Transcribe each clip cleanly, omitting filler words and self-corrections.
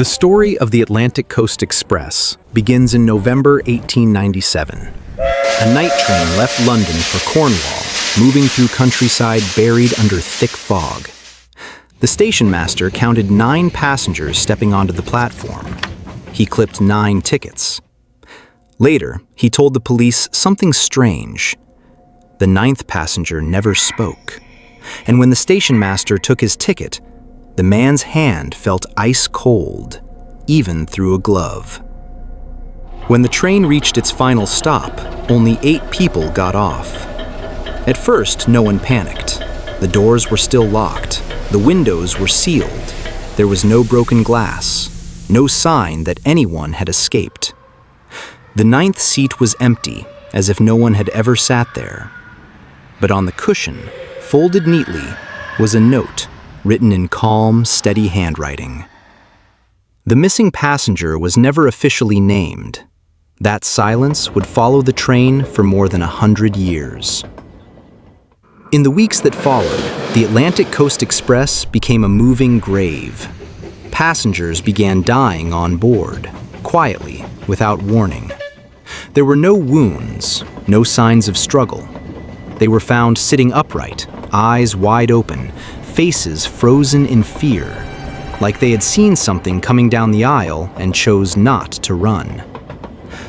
The story of the Atlantic Coast Express begins in November 1897. A night train left London for Cornwall, moving through countryside buried under thick fog. The station master counted 9 passengers stepping onto the platform. He clipped 9 tickets. Later, he told the police something strange. The 9th passenger never spoke. And when the station master took his ticket, the man's hand felt ice cold, even through a glove. When the train reached its final stop, only 8 people got off. At first, no one panicked. The doors were still locked. The windows were sealed. There was no broken glass, no sign that anyone had escaped. The 9th seat was empty, as if no one had ever sat there. But on the cushion, folded neatly, was a note written in calm, steady handwriting. The missing passenger was never officially named. That silence would follow the train for more than 100 years. In the weeks that followed, the Atlantic Coast Express became a moving grave. Passengers began dying on board, quietly, without warning. There were no wounds, no signs of struggle. They were found sitting upright, eyes wide open, faces frozen in fear, like they had seen something coming down the aisle and chose not to run.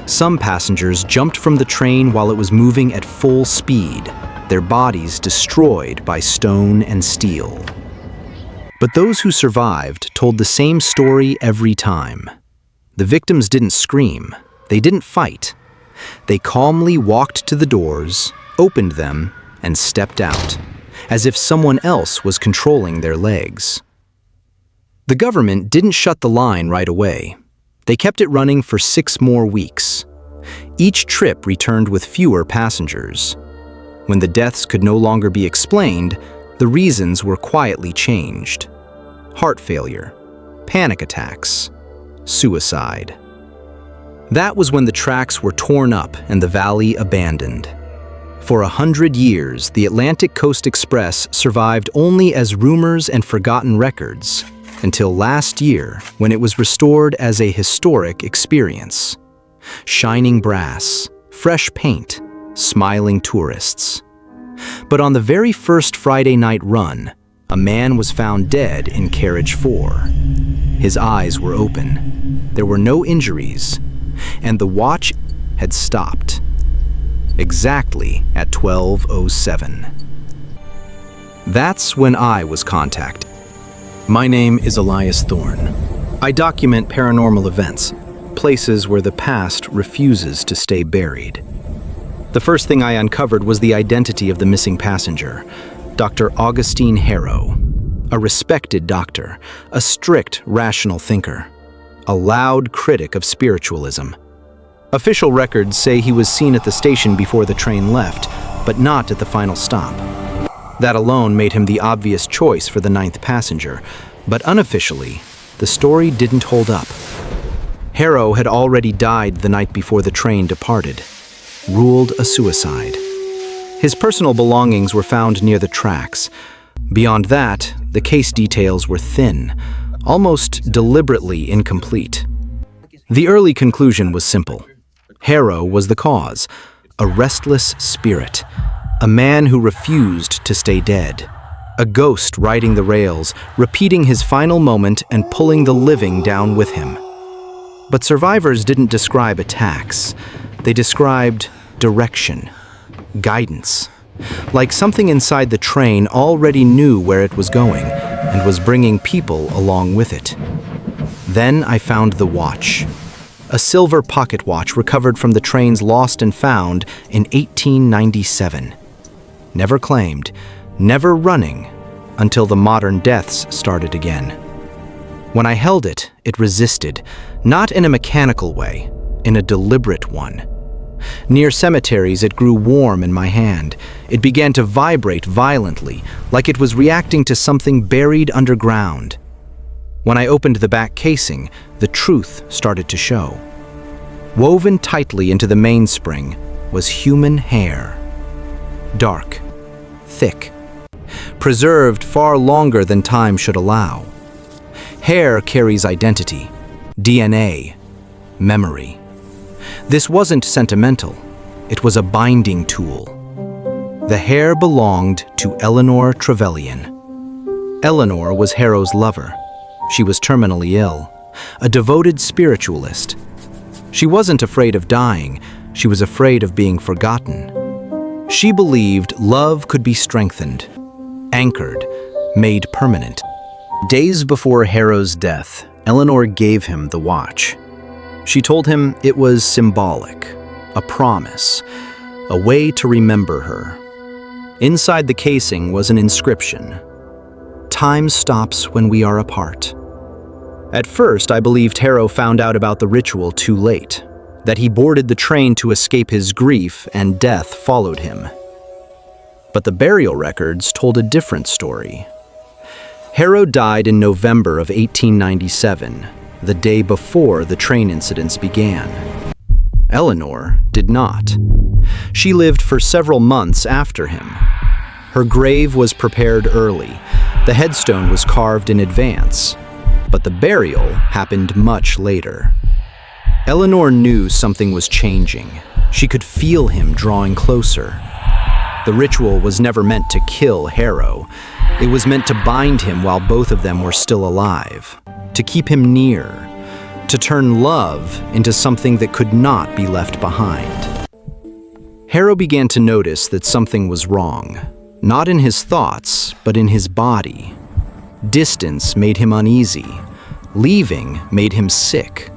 Some passengers jumped from the train while it was moving at full speed, their bodies destroyed by stone and steel. But those who survived told the same story every time. The victims didn't scream, they didn't fight. They calmly walked to the doors, opened them, and stepped out, as if someone else was controlling their legs. The government didn't shut the line right away. They kept it running for 6 more weeks. Each trip returned with fewer passengers. When the deaths could no longer be explained, the reasons were quietly changed. Heart failure, panic attacks, suicide. That was when the tracks were torn up and the valley abandoned. For 100 years, the Atlantic Coast Express survived only as rumors and forgotten records, until last year when it was restored as a historic experience. Shining brass, fresh paint, smiling tourists. But on the very first Friday night run, a man was found dead in carriage 4. His eyes were open. There were no injuries, and the watch had stopped. Exactly at 12:07. That's when I was contacted. My name is Elias Thorne. I document paranormal events, places where the past refuses to stay buried. The first thing I uncovered was the identity of the missing passenger, Dr. Augustine Harrow, a respected doctor, a strict, rational thinker, a loud critic of spiritualism. Official records say he was seen at the station before the train left, but not at the final stop. That alone made him the obvious choice for the 9th passenger, but unofficially, the story didn't hold up. Harrow had already died the night before the train departed, ruled a suicide. His personal belongings were found near the tracks. Beyond that, the case details were thin, almost deliberately incomplete. The early conclusion was simple. Harrow was the cause, a restless spirit, a man who refused to stay dead, a ghost riding the rails, repeating his final moment and pulling the living down with him. But survivors didn't describe attacks. They described direction, guidance, like something inside the train already knew where it was going and was bringing people along with it. Then I found the watch. A silver pocket watch recovered from the train's lost and found in 1897. Never claimed, never running, until the modern deaths started again. When I held it, it resisted, not in a mechanical way, in a deliberate one. Near cemeteries, it grew warm in my hand. It began to vibrate violently, like it was reacting to something buried underground. When I opened the back casing, the truth started to show. Woven tightly into the mainspring was human hair. Dark, thick, preserved far longer than time should allow. Hair carries identity, DNA, memory. This wasn't sentimental. It was a binding tool. The hair belonged to Eleanor Trevelyan. Eleanor was Harrow's lover. She was terminally ill, a devoted spiritualist. She wasn't afraid of dying. She was afraid of being forgotten. She believed love could be strengthened, anchored, made permanent. Days before Harrow's death, Eleanor gave him the watch. She told him it was symbolic, a promise, a way to remember her. Inside the casing was an inscription: "Time stops when we are apart." At first, I believed Harrow found out about the ritual too late, that he boarded the train to escape his grief and death followed him. But the burial records told a different story. Harrow died in November of 1897, the day before the train incidents began. Eleanor did not. She lived for several months after him. Her grave was prepared early. The headstone was carved in advance. But the burial happened much later. Eleanor knew something was changing. She could feel him drawing closer. The ritual was never meant to kill Harrow. It was meant to bind him while both of them were still alive, to keep him near, to turn love into something that could not be left behind. Harrow began to notice that something was wrong, not in his thoughts, but in his body. Distance made him uneasy. Leaving made him sick.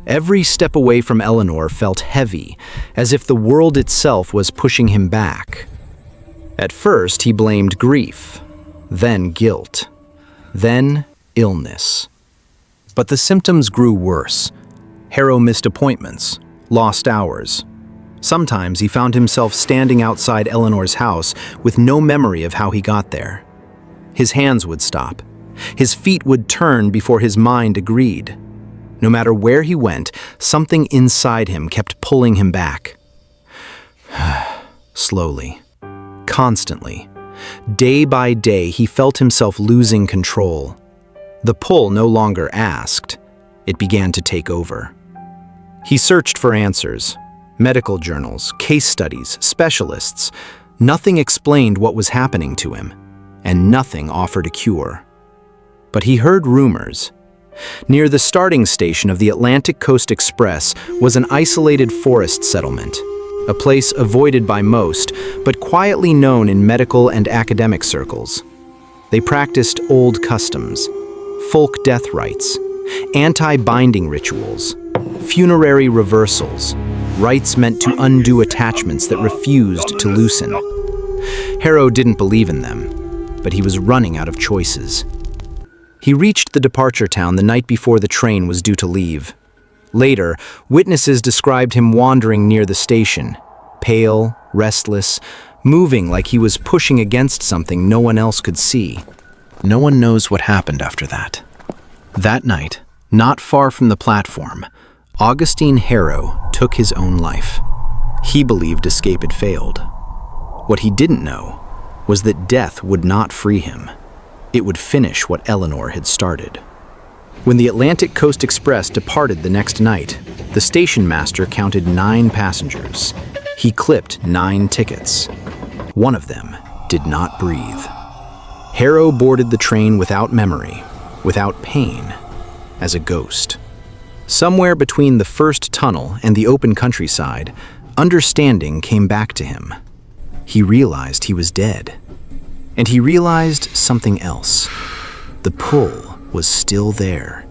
Every step away from Eleanor felt heavy, as if the world itself was pushing him back. At first, he blamed grief, then guilt, then illness. But the symptoms grew worse. Harrow missed appointments, lost hours. Sometimes he found himself standing outside Eleanor's house with no memory of how he got there. His hands would stop. His feet would turn before his mind agreed. No matter where he went, something inside him kept pulling him back. Slowly, constantly, day by day, he felt himself losing control. The pull no longer asked. It began to take over. He searched for answers. Medical journals, case studies, specialists. Nothing explained what was happening to him, and nothing offered a cure. But he heard rumors. Near the starting station of the Atlantic Coast Express was an isolated forest settlement, a place avoided by most, but quietly known in medical and academic circles. They practiced old customs, folk death rites, anti-binding rituals, funerary reversals, rites meant to undo attachments that refused to loosen. Harrow didn't believe in them, but he was running out of choices. He reached the departure town the night before the train was due to leave. Later, witnesses described him wandering near the station, pale, restless, moving like he was pushing against something no one else could see. No one knows what happened after that. That night, not far from the platform, Augustine Harrow took his own life. He believed escape had failed. What he didn't know was that death would not free him. It would finish what Eleanor had started. When the Atlantic Coast Express departed the next night, the station master counted 9 passengers. He clipped 9 tickets. One of them did not breathe. Harrow boarded the train without memory, without pain, as a ghost. Somewhere between the first tunnel and the open countryside, understanding came back to him. He realized he was dead. And he realized something else. The pull was still there.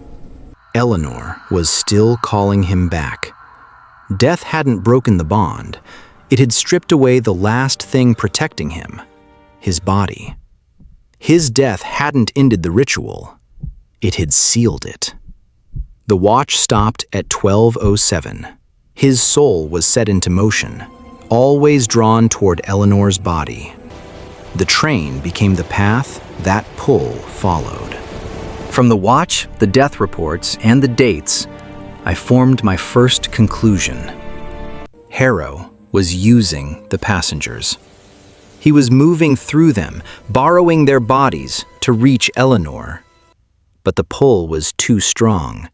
Eleanor was still calling him back. Death hadn't broken the bond. It had stripped away the last thing protecting him, his body. His death hadn't ended the ritual. It had sealed it. The watch stopped at 12:07. His soul was set into motion, always drawn toward Eleanor's body. The train became the path that pull followed. From the watch, the death reports, and the dates, I formed my first conclusion. Harrow was using the passengers. He was moving through them, borrowing their bodies to reach Eleanor. But the pull was too strong.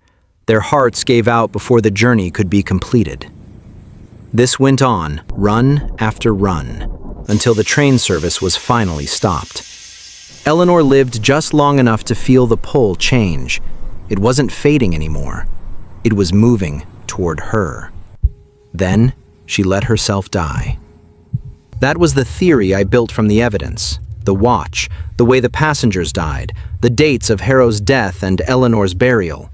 Their hearts gave out before the journey could be completed. This went on, run after run, until the train service was finally stopped. Eleanor lived just long enough to feel the pull change. It wasn't fading anymore. It was moving toward her. Then she let herself die. That was the theory I built from the evidence. The watch, the way the passengers died, the dates of Harrow's death and Eleanor's burial,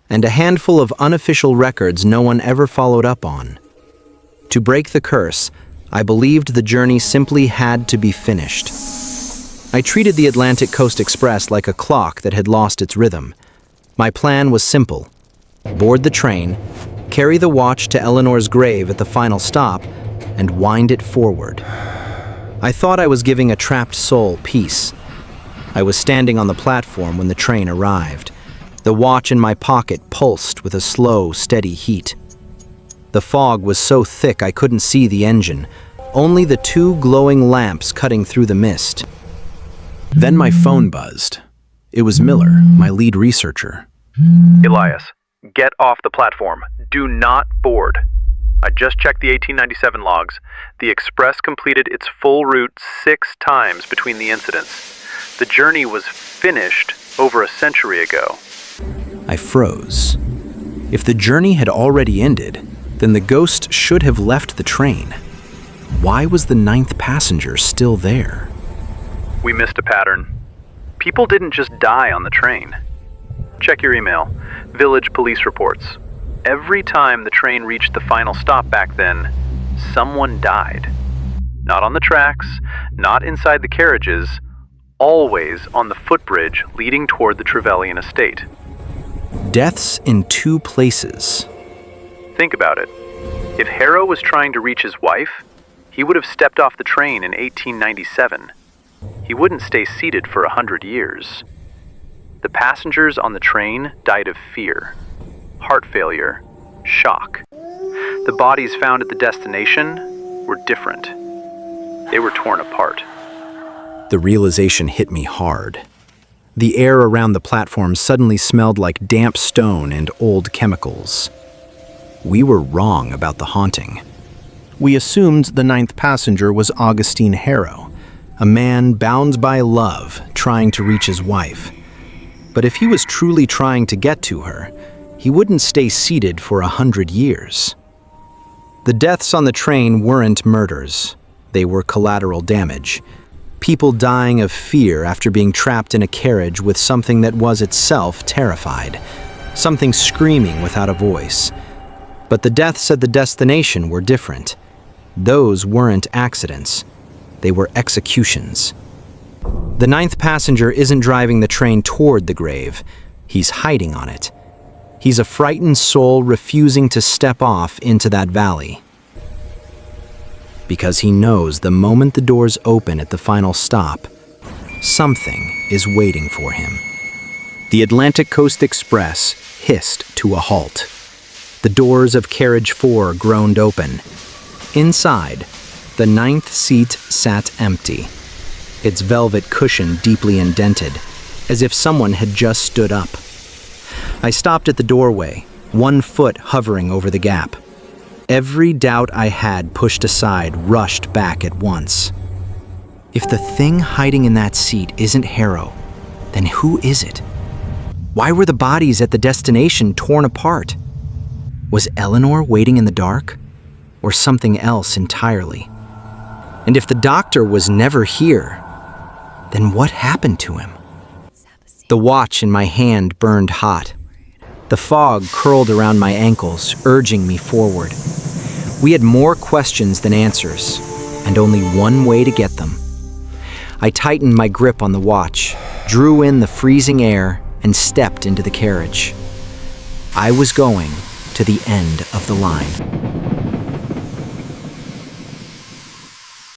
and a handful of unofficial records no one ever followed up on. To break the curse, I believed the journey simply had to be finished. I treated the Atlantic Coast Express like a clock that had lost its rhythm. My plan was simple. Board the train, carry the watch to Eleanor's grave at the final stop, and wind it forward. I thought I was giving a trapped soul peace. I was standing on the platform when the train arrived. The watch in my pocket pulsed with a slow, steady heat. The fog was so thick I couldn't see the engine, only the two glowing lamps cutting through the mist. Then my phone buzzed. It was Miller, my lead researcher. Elias, get off the platform. Do not board. I just checked the 1897 logs. The Express completed its full route 6 times between the incidents. The journey was finished over a century ago. I froze. If the journey had already ended, then the ghost should have left the train. Why was the 9th passenger still there? We missed a pattern. People didn't just die on the train. Check your email. Village police reports. Every time the train reached the final stop back then, someone died. Not on the tracks, not inside the carriages, always on the footbridge leading toward the Trevelyan estate. Deaths in 2 places. Think about it. If Harrow was trying to reach his wife, he would have stepped off the train in 1897. He wouldn't stay seated for 100 years. The passengers on the train died of fear, heart failure, shock. The bodies found at the destination were different. They were torn apart. The realization hit me hard. The air around the platform suddenly smelled like damp stone and old chemicals. We were wrong about the haunting. We assumed the 9th passenger was Augustine Harrow, a man bound by love trying to reach his wife. But if he was truly trying to get to her, he wouldn't stay seated for 100 years. The deaths on the train weren't murders. They were collateral damage. People dying of fear after being trapped in a carriage with something that was itself terrified. Something screaming without a voice. But the deaths at the destination were different. Those weren't accidents. They were executions. The 9th passenger isn't driving the train toward the grave. He's hiding on it. He's a frightened soul refusing to step off into that valley. Because he knows the moment the doors open at the final stop, something is waiting for him. The Atlantic Coast Express hissed to a halt. The doors of carriage 4 groaned open. Inside, the 9th seat sat empty, its velvet cushion deeply indented, as if someone had just stood up. I stopped at the doorway, 1 foot hovering over the gap. Every doubt I had pushed aside rushed back at once. If the thing hiding in that seat isn't Harrow, then who is it? Why were the bodies at the destination torn apart? Was Eleanor waiting in the dark? Or something else entirely? And if the doctor was never here, then what happened to him? The watch in my hand burned hot. The fog curled around my ankles, urging me forward. We had more questions than answers, and only one way to get them. I tightened my grip on the watch, drew in the freezing air, and stepped into the carriage. I was going to the end of the line.